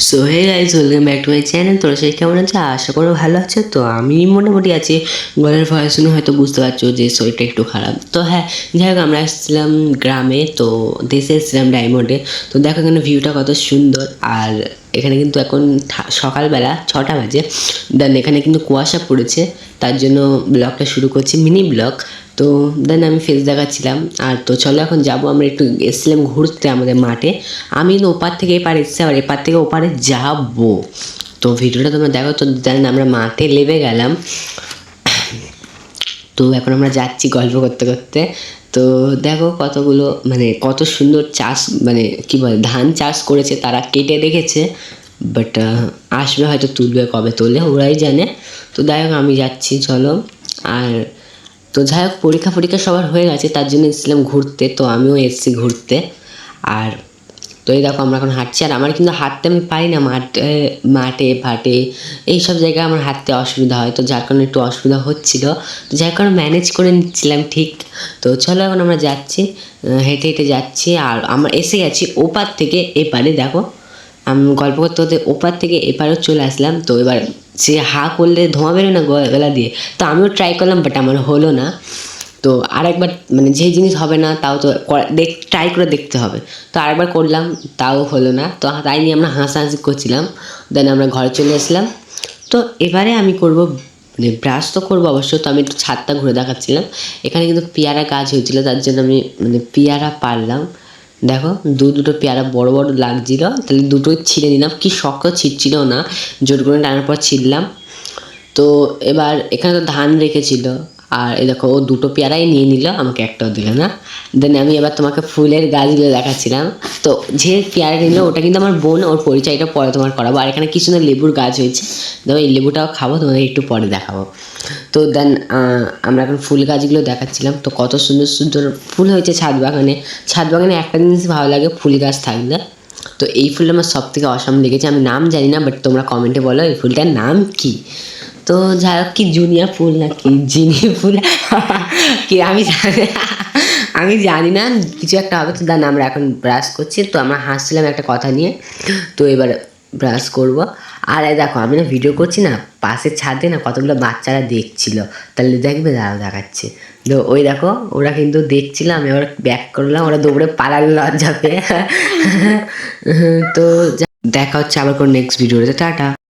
So hey guys, welcome back to my channel. তোরা সবাই কেমন আছে? আশা করো ভালো আছে। তো আমি মোটামুটি আছি। গলার ভয়েস শুনে হয়তো বুঝতে পারছো যে শরীরটা একটু খারাপ। তো হ্যাঁ, যাই হোক, আমরা এসেছিলাম গ্রামে, তো দেশে এসেছিলাম ডায়মন্ডে। তো দেখো এখানে ভিউটা কত সুন্দর। আর এখানে কিন্তু এখন সকালবেলা 6টা বাজে। দেন এখানে কিন্তু কুয়াশা পড়েছে, তার জন্য ব্লগটা শুরু করছি, মিনি ব্লগ। তো দেন আমি ফেস দেখাচ্ছিলাম। আর তো চলো এখন যাবো, আমরা একটু এসেছিলাম ঘুরতে আমাদের মাঠে। আমি কিন্তু ওপার থেকে এপার এসেছি, আবার এপার থেকে ওপারে যাবো। তো ভিডিওটা তোমরা দেখো। তো দেন আমরা মাঠে নেমে গেলাম। তো এখন আমরা যাচ্ছি গল্প করতে করতে। তো দেখো কতগুলো, মানে কত সুন্দর চাষ, মানে কী বলে, ধান চাষ করেছে, তারা কেটে রেখেছে। বাট আসবে হয়তো, তুলবে, কবে তোলে ওরাই জানে। তো যাই হোক আমি যাচ্ছি, চলো। আর তো যাই হোক, পরীক্ষা ফরীক্ষা সবার হয়ে গেছে, তার জন্য এসেছিলাম ঘুরতে। তো আমিও এসেছি ঘুরতে। আর তো এই দেখো আমরা এখন হাঁটছি। আর আমার কিন্তু হাঁটতে আমি পারি না, মাঠে ফাটে এইসব জায়গায় আমার হাঁটতে অসুবিধা হয়, তো যার কারণে একটু অসুবিধা হচ্ছিলো। তো যার কারণে ম্যানেজ করে নিচ্ছিলাম ঠিক। তো চলো এখন আমরা যাচ্ছি, হেঁটে হেঁটে যাচ্ছি। আর আমরা এসে গেছি ওপার থেকে এপারে, দেখো আমি গল্প করতে করতে ওপার থেকে এপারেও চলে আসলাম। তো এবার সে হা করলে ধোঁয়া বেরোয় না গলা দিয়ে, তো আমিও ট্রাই করলাম, বাট আমার হলো না। তো আরেকবার, মানে যে জিনিস হবে না তাও তো ট্রাই করে দেখতে হবে। তো আরেকবার করলাম, তাও হলো না। তো তাই নিয়ে আমরা হাসাহাসি করছিলাম। দেন আমরা ঘরে চলে আসলাম। তো এবারে আমি করব, মানে ব্রাশ তো করবো অবশ্য। তো আমি একটু ছাদটা ঘুরে দেখাচ্ছিলাম। এখানে কিন্তু পেয়ারা গাছ হয়েছিল, তার জন্য আমি মানে পেয়ারা পারলাম। দেখো দুটো পেয়ারা বড় বড় লাগছিল, তাহলে দুটোই ছিঁড়ে নিলাম। কি শক্ত, ছিঁড়ছিল না, জোর করে টানার পর ছিঁড়লাম। তো এবার এখানে তো ধান রেখেছিল, আর এই দেখো ও দুটো পেয়ারাই নিয়ে নিল, আমাকে একটাও দিল না। দেন আমি এবার তোমাকে ফুলের গাছগুলো দেখাচ্ছিলাম। তো যে পেয়ারা নিল ওটা কিন্তু আমার বোন, ওর পরিচয়টা পরে তোমার করাবো। আর এখানে কি সুন্দর লেবুর গাছ হয়েছে, দেখো এই লেবুটাও খাবো, তোমাদের একটু পরে দেখাবো। তো দেন আমরা এখন ফুল গাছগুলো দেখাচ্ছিলাম। তো কত সুন্দর সুন্দর ফুল হয়েছে ছাদ বাগানে। ছাদ বাগানে একটা জিনিস ভালো লাগে, ফুল গাছ থাকলে। তো এই ফুলটা আমার সব থেকে অসাম লেগেছে। আমি নাম জানি না, বাট তোমরা কমেন্টে বলো এই ফুলটার নাম কি। তো যাই হোক, কি জুনিয়া ফুল নাকি জিনিয়া ফুল কি আমি জানি আমি জানি না, কিছু একটা হবে। তো দেন আমরা এখন ব্রাশ করছি। তো আমরা হাসছিলাম একটা কথা নিয়ে। তো এবার ব্রাশ করব। আর এই দেখো আমি না ভিডিও করছি না, পাশের ছাদে না কতগুলো বাচ্চারা দেখছিল। তাহলে দেখবে, দাঁড়াও দেখাচ্ছে। তো ওই দেখো ওরা কিন্তু দেখছিল, আমি ওরা ব্যাক করলাম, ওরা দৌড়ে পালালো লজ্জা পেয়ে। তো দেখা হচ্ছে আবার কোন নেক্সট ভিডিওতে। টাটা।